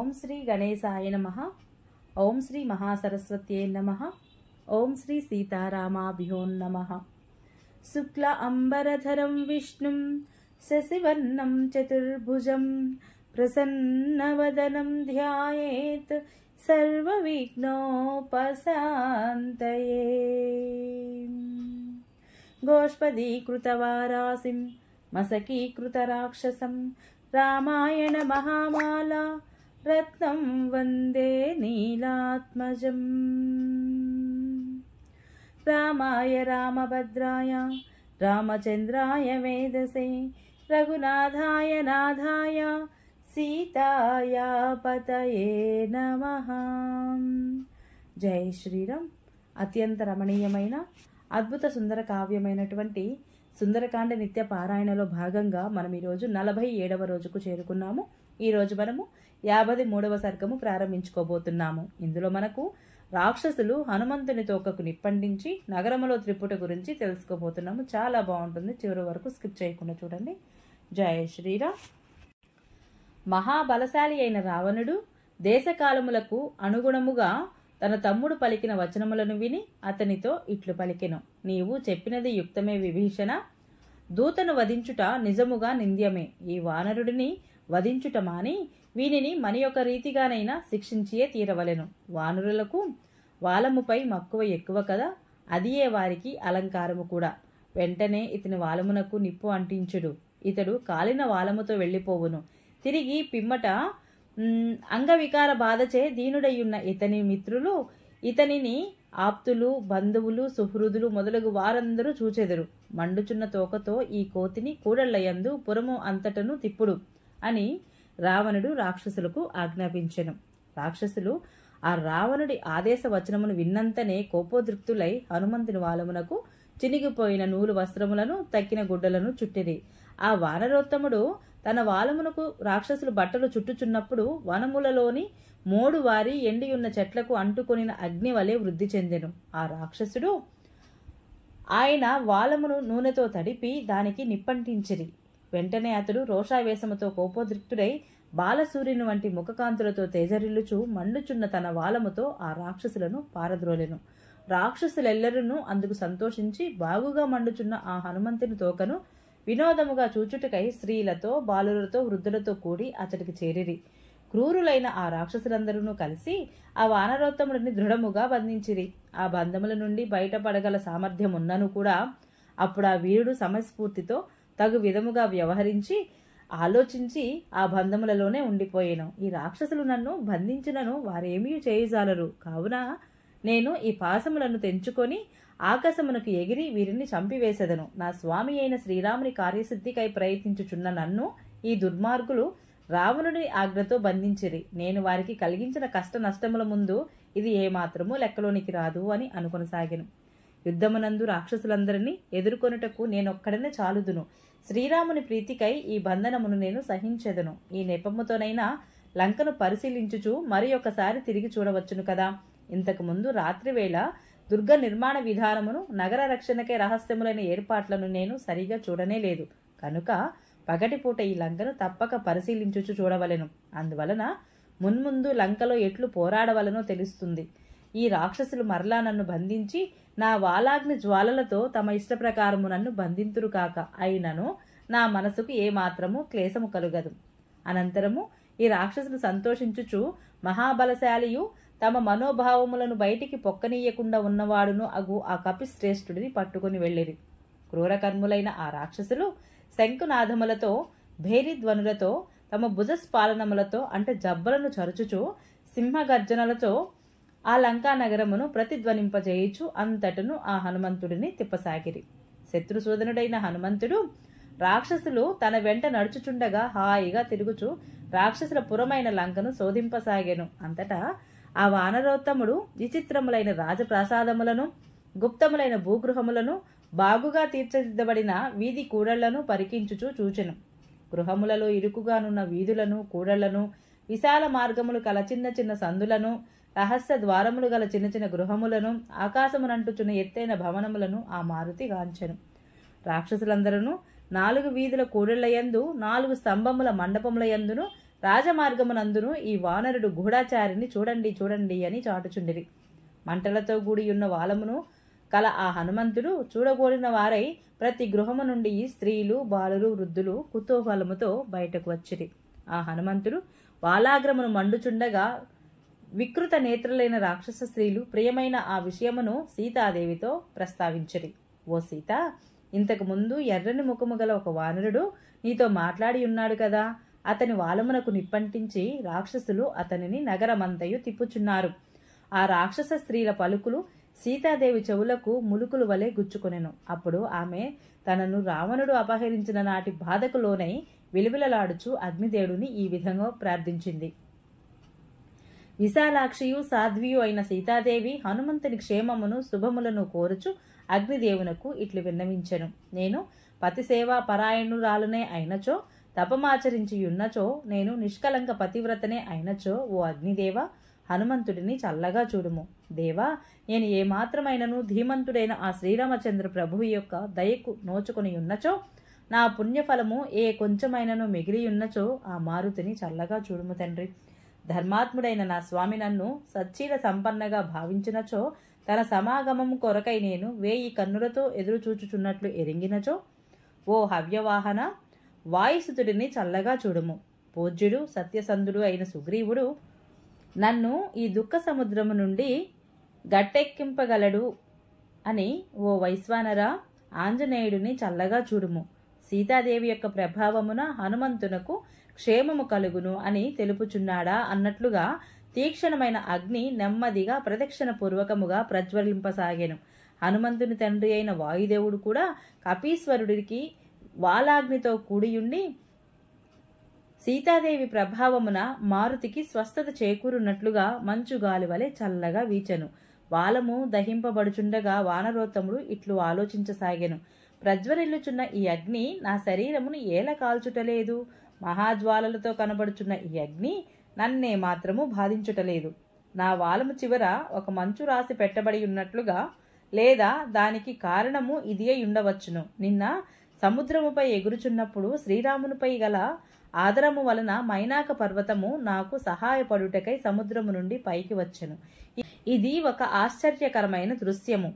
ఓం శ్రీ గణేశాయ నమః. ఓం శ్రీ మహాసరస్వత్యై నమః. ఓం శ్రీ సీతారామాభ్యో నమః. శుక్ల అంబరధరం విష్ణుం శశివర్ణం చతుర్భుజం ప్రసన్నవదనం ధ్యాయేత్ సర్వవిఘ్నోపశాంతయే. గోష్పదీకృతవారాసిం మసకీకృతరాక్షసం రామాయణ మహామాలా రత్నం వందే నీలాత్మజం. రామాయ రామభద్రాయ రామచంద్రాయ వేదసే రఘునాథాయ నాథాయ సీతాయ పతయే నమః. జై శ్రీరామ్. అత్యంత రమణీయమైన అద్భుత సుందర కావ్యమైనటువంటి సుందరకాండ నిత్య పారాయణలో భాగంగా మనం ఈరోజు 47వ రోజుకు చేరుకున్నాము. ఈరోజు మనము 53వ సర్గము ప్రారంభించుకోబోతున్నాము. ఇందులో మనకు రాక్షసులు హనుమంతుని తోకకు నిప్పండించి నగరములో త్రిపుట గురించి తెలుసుకోబోతున్నాము. చాలా బాగుంటుంది, చివరి వరకు స్కిప్ చేయకుండా చూడండి. జై శ్రీరామ్. మహాబలశాలి అయిన రావణుడు దేశకాలములకు అనుగుణముగా తన తమ్ముడు పలికిన వచనములను విని అతనితో ఇట్లు పలికెను. నీవు చెప్పినది యుక్తమే విభీషణ. దూతను వధించుట నిజముగా నింద్యమే. ఈ వానరుడిని వధించుట మాని వీనిని మన యొక్క రీతిగానైనా శిక్షించియే తీరవలెను. వానరులకు వాలముపై మక్కువ ఎక్కువ కదా, అదియే వారికి అలంకారము కూడా. వెంటనే ఇతని వాలమునకు నిప్పు అంటించుడు. ఇతడు కాలిన వాలముతో వెళ్ళిపోవును. తిరిగి పిమ్మట అంగవికార బాధచే దీనుడయ్యున్న ఇతని మిత్రులు ఇతనిని ఆప్తులు బంధువులు సుహృదులు మొదలగు వారందరూ చూచెదరు. మండుచున్న తోకతో ఈ కోతిని కూడళ్లయందు పురము అంతటను తిప్పుడు అని రావణుడు రాక్షసులకు ఆజ్ఞాపించెను. రాక్షసులు ఆ రావణుడి ఆదేశ వచనమును విన్నంతనే కోపోద్రిక్తులై హనుమంతుని వాలమునకు చినిగిపోయిన నూలు వస్త్రములను తక్కిన గుడ్డలను చుట్టిరి. ఆ వానరోత్తముడు తన వాలమునకు రాక్షసులు బట్టలు చుట్టుచున్నప్పుడు వనములలోని మోడు వారి ఎండియున్న చెట్లకు అంటుకొనిన అగ్ని వలె వృద్ధి చెందెను. ఆ రాక్షసుడు ఆయన వాలమును నూనెతో తడిపి దానికి నిప్పంటించిరి. వెంటనే అతడు రోషావేశముతో కోపోద్రిక్తుడై బాలసూర్యుని వంటి ముఖకాంతులతో తేజరిల్లుచు మండుచున్న తన వాలముతో ఆ రాక్షసులను పారద్రోలెను. రాక్షసులెల్లరూ అందుకు సంతోషించి బాగుగా మండుచున్న ఆ హనుమంతుని తోకను వినోదముగా చూచుటకై స్త్రీలతో బాలులతో వృద్ధులతో కూడి అతడికి చేరిరి. క్రూరులైన ఆ రాక్షసులందరూ కలిసి ఆ వానరోత్తముడిని దృఢముగా బంధించిరి. ఆ బంధముల నుండి బయటపడగల సామర్థ్యం ఉన్నను కూడా అప్పుడు ఆ వీరుడు సమస్ఫూర్తితో తగు విధముగా వ్యవహరించి ఆలోచించి ఆ బంధములలోనే ఉండిపోయాను. ఈ రాక్షసులు నన్ను బంధించినను వారేమీ చేయజాలరు. కావున నేను ఈ పాశములను తెంచుకొని ఆకాశమునకు ఎగిరి వీరిని చంపివేసెదను. నా స్వామి అయిన శ్రీరాముని కార్యసిద్ధికై ప్రయత్నించుచున్న నన్ను ఈ దుర్మార్గులు రావణుని ఆజ్ఞతో బంధించిరి. నేను వారికి కలిగించిన కష్ట నష్టముల ముందు ఇది ఏమాత్రమూ లెక్కలోనికి రాదు అని అనుకొనసాగెను. యుద్ధమునందు రాక్షసులందరినీ ఎదుర్కొనుటకు నేనొక్కడనే చాలుదును. శ్రీరాముని ప్రీతికై ఈ బంధనమును నేను సహించెదను. ఈ నెపముతోనైనా లంకను పరిశీలించుచు మరి ఒకసారి తిరిగి చూడవచ్చును కదా. ఇంతకు ముందు రాత్రివేళ దుర్గ నిర్మాణ విధానమును నగర రక్షణకై రహస్యములైన ఏర్పాట్లను నేను సరిగా చూడనే లేదు. కనుక పగటిపూట ఈ లంకను తప్పక పరిశీలించుచు చూడవలెను. అందువలన మున్ముందు లంకలో ఎట్లు పోరాడవలనో తెలుస్తుంది. ఈ రాక్షసులు మరలా నన్ను బంధించి నా వాలాగ్ని జ్వాలలతో తమ ఇష్టప్రకారము నన్ను బంధింతురు కాక అయినను నా మనసుకు ఏమాత్రము క్లేశము కలుగదు. అనంతరము ఈ రాక్షసులు సంతోషించుచు మహాబలశాలియు తమ మనోభావములను బయటికి పొక్కనీయకుండా ఉన్నవాడును అగు ఆ కపిశ్రేష్ఠుడిని పట్టుకుని వెళ్ళిరి. క్రూరకర్ములైన ఆ రాక్షసులు శంకునాదములతో భేరిధ్వనులతో తమ భుజస్పాలనములతో అంటే జబ్బలను చరుచుచు సింహగర్జనలతో ఆ లంకా నగరమును ప్రతిధ్వనింపజేయుచు అంతటను ఆ హనుమంతుడిని తిప్పసాగిరి. శత్రుసూదనుడైన హనుమంతుడు రాక్షసులు తన వెంట నడుచుచుండగా హాయిగా తిరుగుచు రాక్షసుల పురమైన లంకను శోధింపసాగెను. అంతటా ఆ వానరోత్తముడు విచిత్రములైన రాజప్రాసాదములను గుప్తములైన భూగృహములను బాగుగా తీర్చిదిద్దబడిన వీధి కూడళ్లను పరికించుచూ చూచెను. గృహములలో ఇరుకుగానున్న వీధులను కూడళ్లను విశాల మార్గములు కల చిన్న చిన్న సందులను రహస్య ద్వారములు గల చిన్న చిన్న గృహములను ఆకాశమునంటుచున్న ఎత్తైన భవనములను ఆ మారుతి గాంచెను. రాక్షసులందరూ 4 వీధుల కూడళ్లయందు 4 స్తంభముల మండపముల యందును రాజమార్గమునందును ఈ వానరుడు గూఢాచారిని చూడండి చూడండి అని చాటుచుండిరి. మంటలతో కూడియున్న వాలమును కల ఆ హనుమంతుడు చూడగోలిన వారై ప్రతి గృహము నుండి స్త్రీలు, బాలురు, వృద్ధులు కుతూహలముతో బయటకు వచ్చిరి. ఆ హనుమంతుడు వాలాగ్రమును మండుచుండగా వికృత నేత్రులైన రాక్షస స్త్రీలు ప్రియమైన ఆ విషయమును సీతాదేవితో ప్రస్తావించిరి. ఓ సీత, ఇంతకు ముందు ఎర్రని ముఖము గల ఒక వానరుడు నీతో మాట్లాడి ఉన్నాడు కదా. అతని వాలమునకు నిప్పంటించి రాక్షసులు అతనిని నగరమంతయు తిప్పుచున్నారు. ఆ రాక్షస స్త్రీల పలుకులు సీతాదేవి చెవులకు ములుకులు వలె గుచ్చుకొనెను. అప్పుడు ఆమె తనను రావణుడు అపహరించిన నాటి బాధకు లోనై విలువిలలాడుచు అగ్నిదేవుని ఈ విధంగా ప్రార్థించింది. విశాలాక్షియు సాధ్వియు అయిన సీతాదేవి హనుమంతుని క్షేమమును శుభములను కోరుచు అగ్నిదేవునకు ఇట్లు విన్నవించెను. నేను పతిసేవా పరాయణురాలునే అయినచో, తపమాచరించి ఉన్నచో, నేను నిష్కలంక పతివ్రతనే అయినచో, ఓ అగ్నిదేవ హనుమంతుడిని చల్లగా చూడుము. దేవా, నేను ఏమాత్రమైనను ధీమంతుడైన ఆ శ్రీరామచంద్ర ప్రభువు యొక్క దయకు నోచుకుని ఉన్నచో, నా పుణ్యఫలము ఏ కొంచెమైనను మిగిలి ఉన్నచో ఆ మారుతిని చల్లగా చూడుము తండ్రి. ధర్మాత్ముడైన నా స్వామి నన్ను సచ్చీల సంపన్నగా భావించినచో, తన సమాగమము కొరకై నేను 1000 కన్నులతో ఎదురు చూచుచున్నట్లు ఎరింగినచో, ఓ హవ్యవాహన వాయుసుతుడిని చల్లగా చూడుము. పూజ్యుడు సత్యసంధుడు అయిన సుగ్రీవుడు నన్ను ఈ దుఃఖ సముద్రము నుండి గట్టెక్కింపగలడు అని ఓ వైశ్వానరా ఆంజనేయుడిని చల్లగా చూడుము. సీతాదేవి యొక్క ప్రభావమున హనుమంతునకు క్షేమము కలుగును అని తెలుపుచున్నాడా అన్నట్లుగా తీక్షణమైన అగ్ని నెమ్మదిగా ప్రదక్షిణ పూర్వకముగా ప్రజ్వలింపసాగెను. హనుమంతుని తండ్రి అయిన వాయుదేవుడు కూడా కపీశ్వరుడికి వాలాగ్నితో కూడియుండి సీతాదేవి ప్రభావమున మారుతికి స్వస్థత చేకూరున్నట్లుగా మంచు గాలి వలె చల్లగా వీచెను. వాలము దహింపబడుచుండగా వానరోత్తముడు ఇట్లు ఆలోచించసాగెను. ప్రజ్వరిల్లుచున్న ఈ అగ్ని నా శరీరమును ఏల కాల్చుటలేదు. మహాజ్వాలలతో కనబడుచున్న ఈ అగ్ని నన్నే మాత్రము బాధించుటలేదు. నా వాలము చివర ఒక మంచు రాసి పెట్టబడి ఉన్నట్లుగా, లేదా దానికి కారణము ఇది అయి ఉండవచ్చును. నిన్న సముద్రముపై ఎగురుచున్నప్పుడు శ్రీరామునిపై గల ఆదరము వలన మైనాక పర్వతము నాకు సహాయపడుటకై సముద్రము నుండి పైకి వచ్చెను. ఇది ఒక ఆశ్చర్యకరమైన దృశ్యము.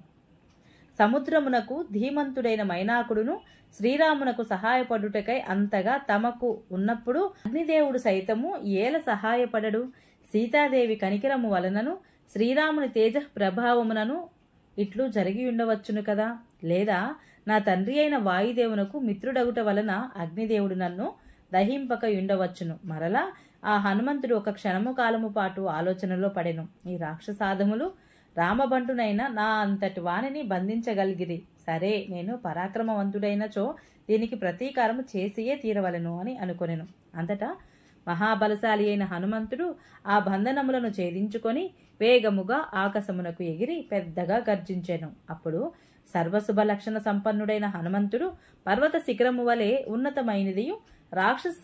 సముద్రమునకు ధీమంతుడైన మైనాకుడును శ్రీరామునకు సహాయపడుటకై అంతగా తమకు ఉన్నప్పుడు అగ్నిదేవుడు సైతము ఏల సహాయపడడు? సీతాదేవి కనికరము వలనను శ్రీరాముని తేజ ప్రభావమునను ఇట్లు జరిగి ఉండవచ్చును కదా. లేదా నా తండ్రి అయిన వాయుదేవునకు మిత్రుడగుట వలన అగ్నిదేవుడు నన్ను దహింపక ఉండవచ్చును. మరలా ఆ హనుమంతుడు ఒక క్షణము కాలము పాటు ఆలోచనలో పడెను. ఈ రాక్షసాధములు రామబంటునైనా నా అంతటి వాణిని బంధించగలిగిరి. సరే, నేను పరాక్రమవంతుడైనచో దీనికి ప్రతీకారము చేసియే తీరవలెను అని అనుకొనెను. అంతటా మహాబలశాలి అయిన హనుమంతుడు ఆ బంధనములను ఛేదించుకొని వేగముగా ఆకాశమునకు ఎగిరి పెద్దగా గర్జించెను. అప్పుడు సర్వశుభ లక్షణ సంపన్నుడైన హనుమంతుడు పర్వత శిఖరము వలె ఉన్నతమైనదియు రాక్షస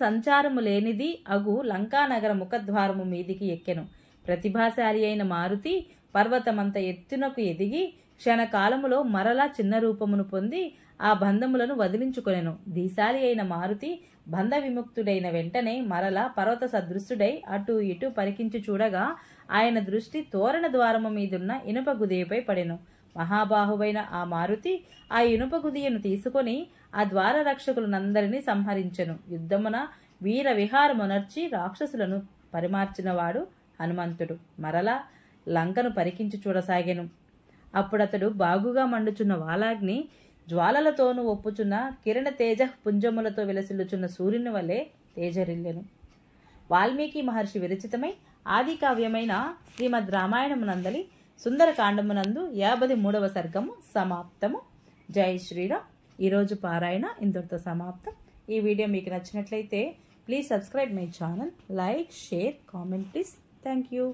సంచారము లేనిది అగు లంకానగర ముఖద్వారము మీదికి ఎక్కెను. ప్రతిభాశాలి అయిన మారుతి పర్వతమంత ఎత్తునకు ఎదిగి క్షణకాలములో మరలా చిన్న రూపమును పొంది ఆ బంధములను వదిలించుకొనెను. దీశాలి అయిన మారుతి బంధ విముక్తుడైన వెంటనే మరలా పర్వత సదృశుడై అటు ఇటు పరికించి చూడగా ఆయన దృష్టి తోరణ ద్వారము మీదున్న ఇనుప గుదియపై పడెను. మహాబాహువైన ఆ మారుతి ఆ ఇనుప గుదియను తీసుకొని ఆ ద్వార రక్షకులనందరినీ సంహరించెను. యుద్ధమున వీర విహారమునర్చి రాక్షసులను పరిమార్చినవాడు హనుమంతుడు మరలా లంకను పరికించి చూడసాగెను. అప్పుడతడు బాగుగా మండుచున్న వాలాగ్ని జ్వాలలతోనూ ఒప్పుచున్న కిరణ తేజ పుంజములతో విలసిల్లుచున్న సూర్యుని వలె తేజరిల్లెను. వాల్మీకి మహర్షి విరచితమై ఆది కావ్యమైన శ్రీమద్ రామాయణమునందలి సుందరకాండమునందు 53వ సర్గము సమాప్తము. జై శ్రీరామ్. ఈరోజు పారాయణ ఇంతటితో సమాప్తం. ఈ వీడియో మీకు నచ్చినట్లయితే please subscribe my channel, like, share, comment please. Thank you.